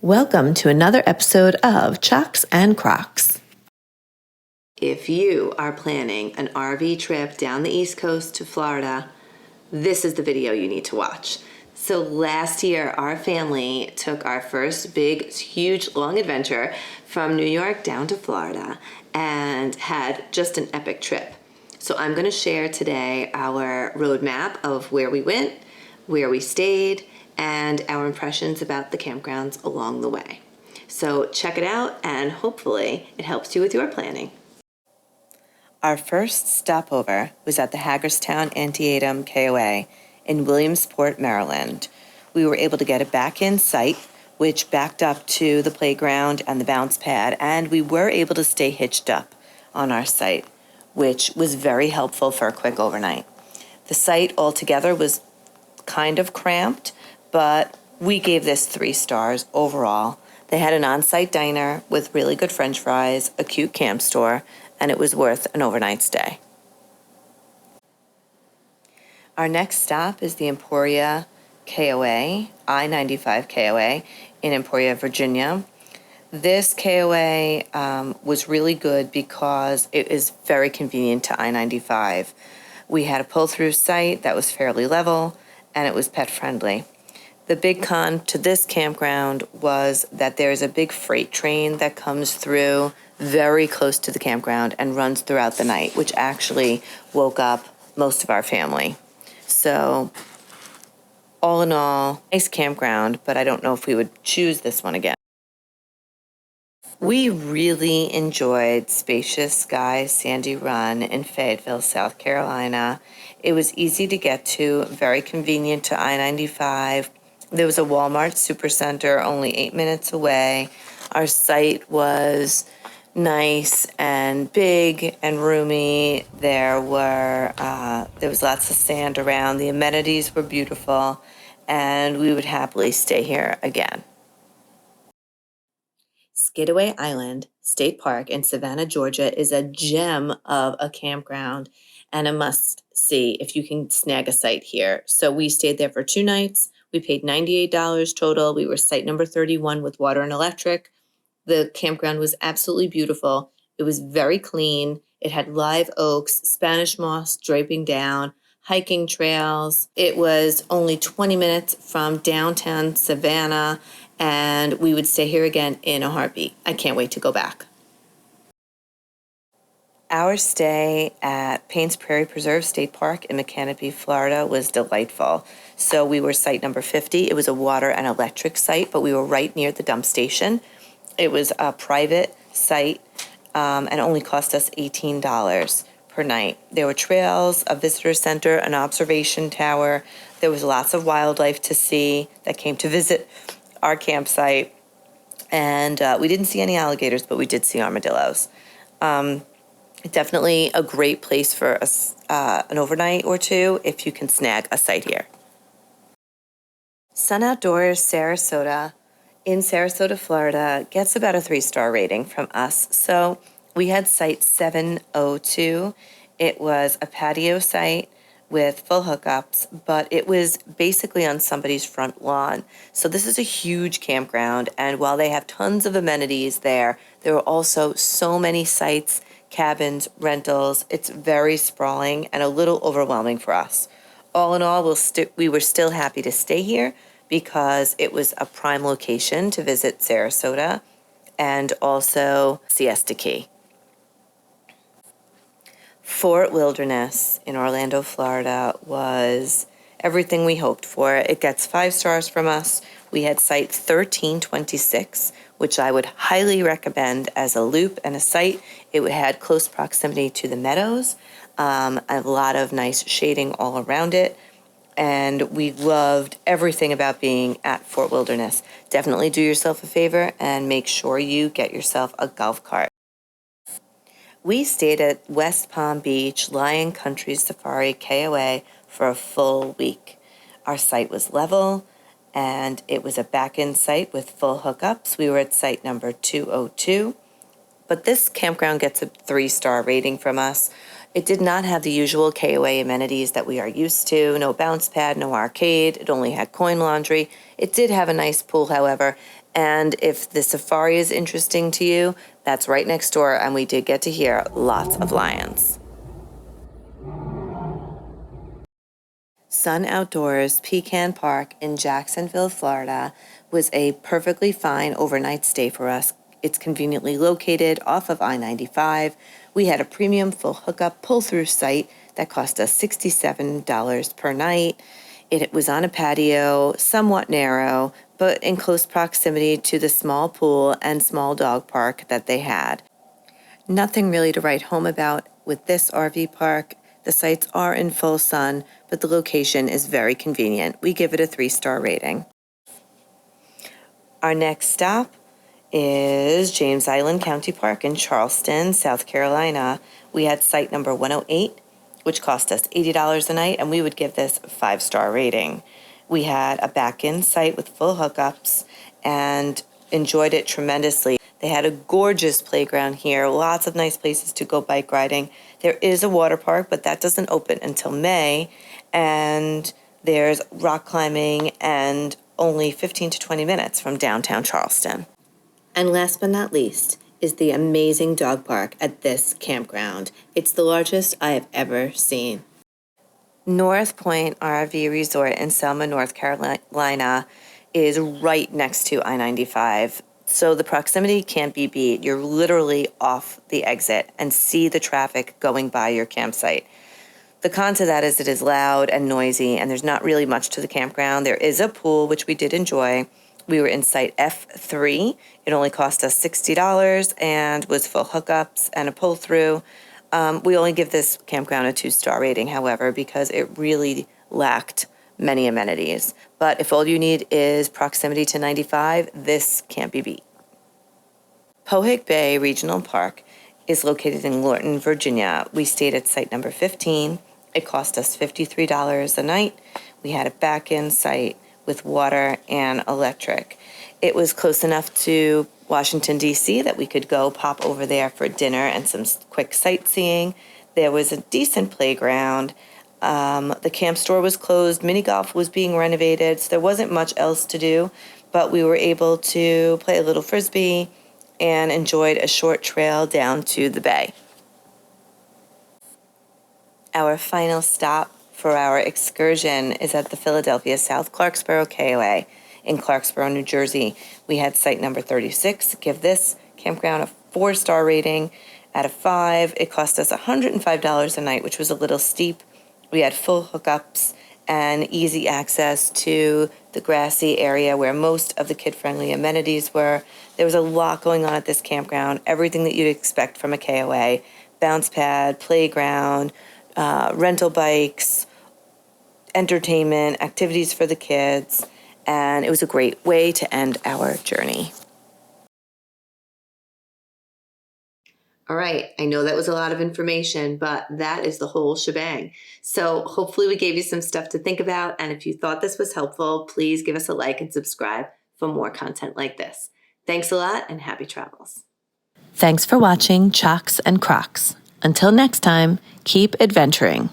Welcome to another episode of Chocks and Crocs. If you are planning an RV trip down the East Coast to Florida, this is the video you need to watch. So last year, our family took our first big, huge, long adventure from New York down to Florida and had just an epic trip. So I'm going to share today our roadmap of where we went, where we stayed, and our impressions about the campgrounds along the way. So check it out, and hopefully it helps you with your planning. Our first stopover was at the Hagerstown Antietam KOA in Williamsport, Maryland. We were able to get a back-in site, which backed up to the playground and the bounce pad, and we were able to stay hitched up on our site, which was very helpful for a quick overnight. The site altogether was kind of cramped, but we gave this 3 stars overall. They had an on-site diner with really good French fries, a cute camp store, and it was worth an overnight stay. Our next stop is the Emporia KOA, I-95 KOA in Emporia, Virginia. This KOA was really good because it is very convenient to I-95. We had a pull-through site that was fairly level, and it was pet-friendly. The big con to this campground was that there's a big freight train that comes through very close to the campground and runs throughout the night, which actually woke up most of our family. So, all in all, nice campground, but I don't know if we would choose this one again. We really enjoyed Spacious Sky Sandy Run in Fayetteville, South Carolina. It was easy to get to, very convenient to I-95. There was a Walmart Supercenter only 8 minutes away. Our site was nice and big and roomy. There was lots of sand around. The amenities were beautiful, and we would happily stay here again. Skidaway Island State Park in Savannah, Georgia is a gem of a campground and a must-see if you can snag a site here. So we stayed there for 2 nights. We paid $98 total. We were site number 31 with water and electric. The campground was absolutely beautiful. It was very clean. It had live oaks, Spanish moss draping down, hiking trails. It was only 20 minutes from downtown Savannah, and we would stay here again in a heartbeat. I can't wait to go back. Our stay at Payne's Prairie Preserve State Park in Mechanicsburg, Florida was delightful. So we were site number 50. It was a water and electric site, but we were right near the dump station. It was a private site and only cost us $18 per night. There were trails, a visitor center, an observation tower. There was lots of wildlife to see that came to visit our campsite. And we didn't see any alligators, but we did see armadillos. Definitely a great place for an overnight or two if you can snag a site here. Sun Outdoors Sarasota in Sarasota, Florida gets about a 3-star rating from us. So we had site 702. It was a patio site with full hookups, but it was basically on somebody's front lawn. So this is a huge campground, and while they have tons of amenities there are also so many sites, cabins, rentals. It's very sprawling and a little overwhelming for us. All in all, we were still happy to stay here because it was a prime location to visit Sarasota and also Siesta Key. Fort Wilderness in Orlando, Florida was everything we hoped for. It gets 5 stars from us. We had site 1326, which I would highly recommend as a loop and a site. It had close proximity to the meadows, a lot of nice shading all around it, and we loved everything about being at Fort Wilderness. Definitely do yourself a favor and make sure you get yourself a golf cart. We stayed at West Palm Beach Lion Country Safari KOA for a full week. Our site was level, and it was a back-end site with full hookups. We were at site number 202. But this campground gets a 3-star rating from us. It did not have the usual KOA amenities that we are used to. No bounce pad, no arcade. It only had coin laundry. It did have a nice pool, however. And if the safari is interesting to you, that's right next door, and we did get to hear lots of lions. Sun Outdoors Pecan Park in Jacksonville, Florida, was a perfectly fine overnight stay for us. It's conveniently located off of I-95. We had a premium full hookup pull-through site that cost us $67 per night. It was on a patio, somewhat narrow, but in close proximity to the small pool and small dog park that they had. Nothing really to write home about with this RV park. The sites are in full sun, but the location is very convenient. We give it a 3-star rating. Our next stop is James Island County Park in Charleston, South Carolina. We had site number 108, which cost us $80 a night, and we would give this a 5-star rating. We had a back-in site with full hookups and enjoyed it tremendously. They had a gorgeous playground here, lots of nice places to go bike riding. There is a water park, but that doesn't open until May, and there's rock climbing and only 15 to 20 minutes from downtown Charleston. And last but not least is the amazing dog park at this campground. It's the largest I have ever seen. North Point RV Resort in Selma, North Carolina is right next to I-95. So the proximity can't be beat. You're literally off the exit and see the traffic going by your campsite. The con to that is it is loud and noisy, and there's not really much to the campground. There is a pool, which we did enjoy. We were in site F3. It only cost us $60 and was full hookups and a pull-through. We only give this campground a 2-star rating, however, because it really lacked many amenities. But if all you need is proximity to 95, this can't be beat. Pohick Bay Regional Park is located in Lorton, Virginia. We stayed at site number 15. It cost us $53 a night. We had a back-in site with water and electric. It was close enough to Washington, D.C. that we could go pop over there for dinner and some quick sightseeing. There was a decent playground. The camp store was closed. Mini golf was being renovated, so there wasn't much else to do, but we were able to play a little frisbee and enjoyed a short trail down to the bay. Our final stop for our excursion is at the Philadelphia South Clarksboro KOA in Clarksboro, New Jersey. We had site number 36. Give this campground a 4-star rating out of 5. It cost us $105 a night, which was a little steep. We had full hookups and easy access to the grassy area where most of the kid-friendly amenities were. There was a lot going on at this campground, everything that you'd expect from a KOA: bounce pad, playground, rental bikes, entertainment, activities for the kids, and it was a great way to end our journey. All right, I know that was a lot of information, but that is the whole shebang. So hopefully we gave you some stuff to think about, and if you thought this was helpful, please give us a like and subscribe for more content like this. Thanks a lot, and happy travels. Thanks for watching Chocks and Crocs. Until next time, keep adventuring.